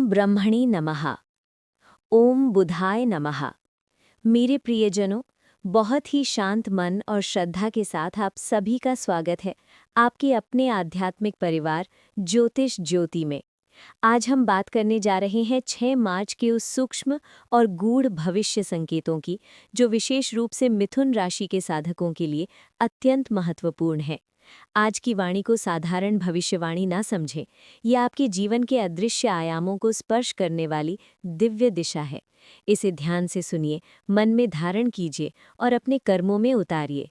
ब्रह्मणे नमः। ओम बुधाय नमः। मेरे प्रियजनों, बहुत ही शांत मन और श्रद्धा के साथ आप सभी का स्वागत है आपके अपने आध्यात्मिक परिवार ज्योतिष ज्योति में। आज हम बात करने जा रहे हैं 6 मार्च के उस सूक्ष्म और गूढ़ भविष्य संकेतों की, जो विशेष रूप से मिथुन राशि के साधकों के लिए अत्यंत महत्वपूर्ण है। आज की वाणी को साधारण भविष्यवाणी ना समझें, यह आपके जीवन के अदृश्य आयामों को स्पर्श करने वाली दिव्य दिशा है। इसे ध्यान से सुनिए, मन में धारण कीजिए और अपने कर्मों में उतारिए।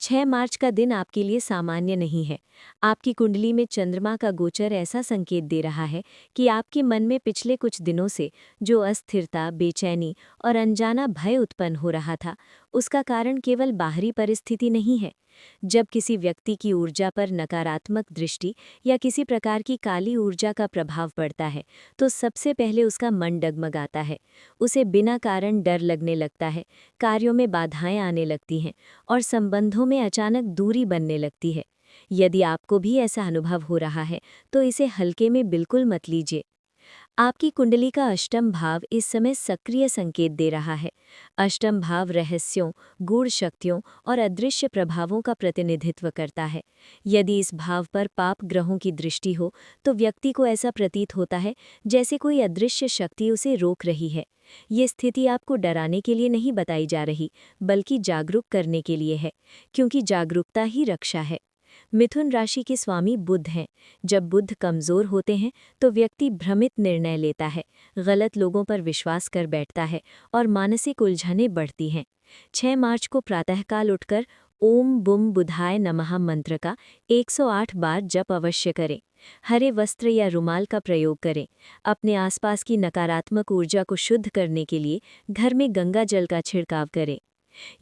6 मार्च का दिन आपके लिए सामान्य नहीं है। आपकी कुंडली में चंद्रमा का गोचर ऐसा संकेत दे रहा है कि आपके मन में पिछले कुछ दिनों से जो अस्थिरता, बेचैनी और अनजाना भय उत्पन्न हो रहा था, उसका कारण केवल बाहरी परिस्थिति नहीं है। जब किसी व्यक्ति की ऊर्जा पर नकारात्मक दृष्टि या किसी प्रकार की काली ऊर्जा का प्रभाव पड़ता है, तो सबसे पहले उसका मन डगमगाता है। उसे बिना कारण डर लगने लगता है, कार्यों में बाधाएं आने लगती हैं और संबंधों में अचानक दूरी बनने लगती है। यदि आपको भी ऐसा अनुभव हो रहा है, तो इसे हल्के में बिल्कुल मत लीजिए। आपकी कुंडली का अष्टम भाव इस समय सक्रिय संकेत दे रहा है। अष्टम भाव रहस्यों, गूढ़ शक्तियों और अदृश्य प्रभावों का प्रतिनिधित्व करता है। यदि इस भाव पर पाप ग्रहों की दृष्टि हो, तो व्यक्ति को ऐसा प्रतीत होता है जैसे कोई अदृश्य शक्ति उसे रोक रही है। ये स्थिति आपको डराने के लिए नहीं बताई जा रही, बल्कि जागरूक करने के लिए है, क्योंकि जागरूकता ही रक्षा है। मिथुन राशि के स्वामी बुध हैं। जब बुध कमजोर होते हैं तो व्यक्ति भ्रमित निर्णय लेता है, गलत लोगों पर विश्वास कर बैठता है और मानसिक उलझनें बढ़ती हैं। 6 मार्च को प्रातःकाल उठकर ओम बुम बुधाय नमः मंत्र का 108 बार जप अवश्य करें। हरे वस्त्र या रुमाल का प्रयोग करें। अपने आसपास की नकारात्मक ऊर्जा को शुद्ध करने के लिए घर में गंगा जल का छिड़काव करें।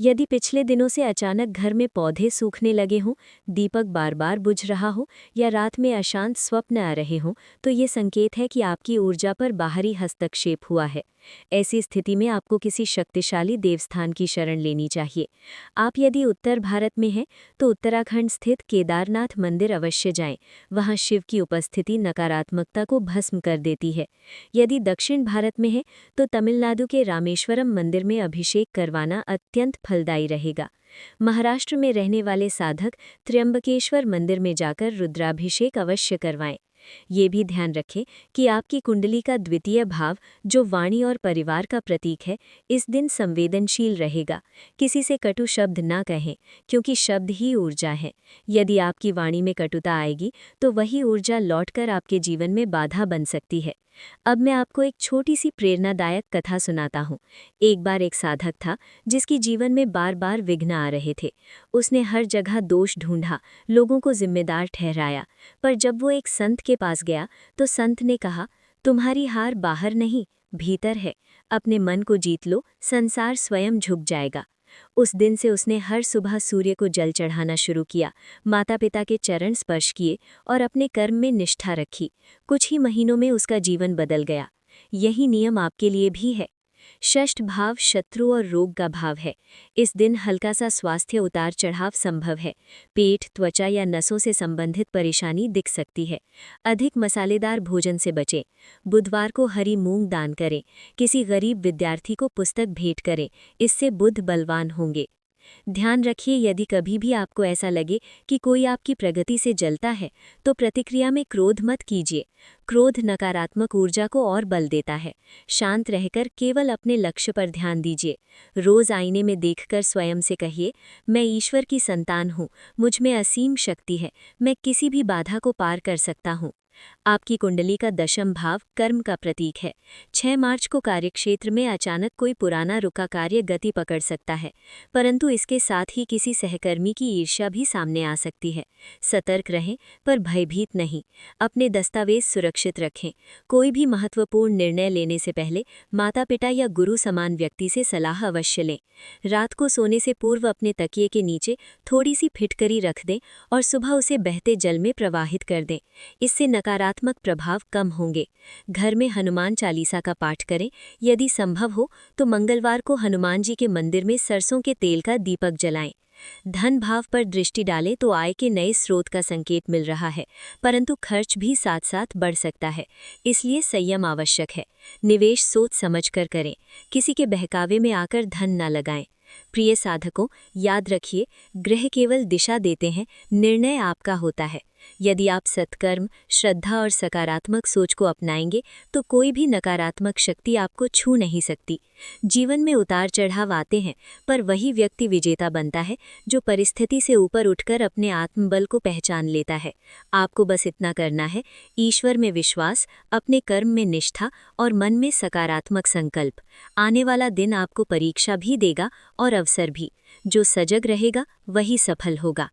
यदि पिछले दिनों से अचानक घर में पौधे सूखने लगे हों, दीपक बार बार बुझ रहा हो या रात में अशांत स्वप्न आ रहे हों, तो ये संकेत है कि आपकी ऊर्जा पर बाहरी हस्तक्षेप हुआ है। ऐसी स्थिति में आपको किसी शक्तिशाली देवस्थान की शरण लेनी चाहिए। आप यदि उत्तर भारत में हैं, तो उत्तराखंड स्थित केदारनाथ मंदिर अवश्य जाएं। वहां शिव की उपस्थिति नकारात्मकता को भस्म कर देती है। यदि दक्षिण भारत में है, तो तमिलनाडु के रामेश्वरम मंदिर में अभिषेक करवाना अत्यंत फलदायी रहेगा। महाराष्ट्र में रहने वाले साधक त्र्यंबकेश्वर मंदिर में जाकर रुद्राभिषेक अवश्य करवाएं। ये भी ध्यान रखें कि आपकी कुंडली का द्वितीय भाव, जो वाणी और परिवार का प्रतीक है, इस दिन संवेदनशील रहेगा। किसी से कटु शब्द ना कहें, क्योंकि शब्द ही ऊर्जा है। यदि आपकी वाणी में कटुता आएगी, तो वही ऊर्जा लौटकर आपके जीवन में बाधा बन सकती है। अब मैं आपको एक छोटी सी प्रेरणादायक कथा सुनाता हूँ। एक बार एक साधक था जिसकी जीवन में बार बार विघ्न आ रहे थे। उसने हर जगह दोष ढूंढा, लोगों को जिम्मेदार ठहराया, पर जब वो एक संत के पास गया तो संत ने कहा, तुम्हारी हार बाहर नहीं, भीतर है। अपने मन को जीत लो, संसार स्वयं झुक जाएगा। उस दिन से उसने हर सुबह सूर्य को जल चढ़ाना शुरू किया, माता पिता के चरण स्पर्श किए और अपने कर्म में निष्ठा रखी। कुछ ही महीनों में उसका जीवन बदल गया। यही नियम आपके लिए भी है। षष्ठ भाव शत्रु और रोग का भाव है। इस दिन हल्का सा स्वास्थ्य उतार चढ़ाव संभव है। पेट, त्वचा या नसों से संबंधित परेशानी दिख सकती है। अधिक मसालेदार भोजन से बचें। बुधवार को हरी मूंग दान करें। किसी गरीब विद्यार्थी को पुस्तक भेंट करें, इससे बुध बलवान होंगे। ध्यान रखिए, यदि कभी भी आपको ऐसा लगे कि कोई आपकी प्रगति से जलता है, तो प्रतिक्रिया में क्रोध मत कीजिए। क्रोध नकारात्मक ऊर्जा को और बल देता है। शांत रहकर केवल अपने लक्ष्य पर ध्यान दीजिए। रोज आईने में देखकर स्वयं से कहिए, मैं ईश्वर की संतान हूँ, मुझ में असीम शक्ति है, मैं किसी भी बाधा को पार कर सकता हूँ। आपकी कुंडली का दशम भाव कर्म का प्रतीक है। 6 मार्च को कार्यक्षेत्र में अचानक कोई पुराना रुका कार्य गति पकड़ सकता है, परंतु इसके साथ ही किसी सहकर्मी की ईर्ष्या भी सामने आ सकती है। सतर्क रहें, पर भयभीत नहीं। अपने दस्तावेज सुरक्षित रखें। कोई भी महत्वपूर्ण निर्णय लेने से पहले माता पिता या गुरु समान व्यक्ति से सलाह अवश्य लें। रात को सोने से पूर्व अपने तकिए के नीचे थोड़ी सी फिटकरी रख दें और सुबह उसे बहते जल में प्रवाहित कर दें। इससे नकारात्मक प्रभाव कम होंगे। घर में हनुमान चालीसा का पाठ करें। यदि संभव हो तो मंगलवार को हनुमान जी के मंदिर में सरसों के तेल का दीपक जलाएं। धन भाव पर दृष्टि डालें तो आय के नए स्रोत का संकेत मिल रहा है, परंतु खर्च भी साथ साथ बढ़ सकता है, इसलिए संयम आवश्यक है। निवेश सोच समझकर करें, किसी के बहकावे में आकर धन न लगाएं। प्रिय साधकों, याद रखिए, ग्रह केवल दिशा देते हैं, निर्णय आपका होता है। यदि आप सत्कर्म, श्रद्धा और सकारात्मक सोच को अपनाएंगे तो कोई भी नकारात्मक शक्ति आपको छू नहीं सकती। जीवन में उतार चढ़ाव आते हैं, पर वही व्यक्ति विजेता बनता है जो परिस्थिति से ऊपर उठकर अपने आत्मबल को पहचान लेता है। आपको बस इतना करना है, ईश्वर में विश्वास, अपने कर्म में निष्ठा और मन में सकारात्मक संकल्प। आने वाला दिन आपको परीक्षा भी देगा और अवसर भी। जो सजग रहेगा वही सफल होगा।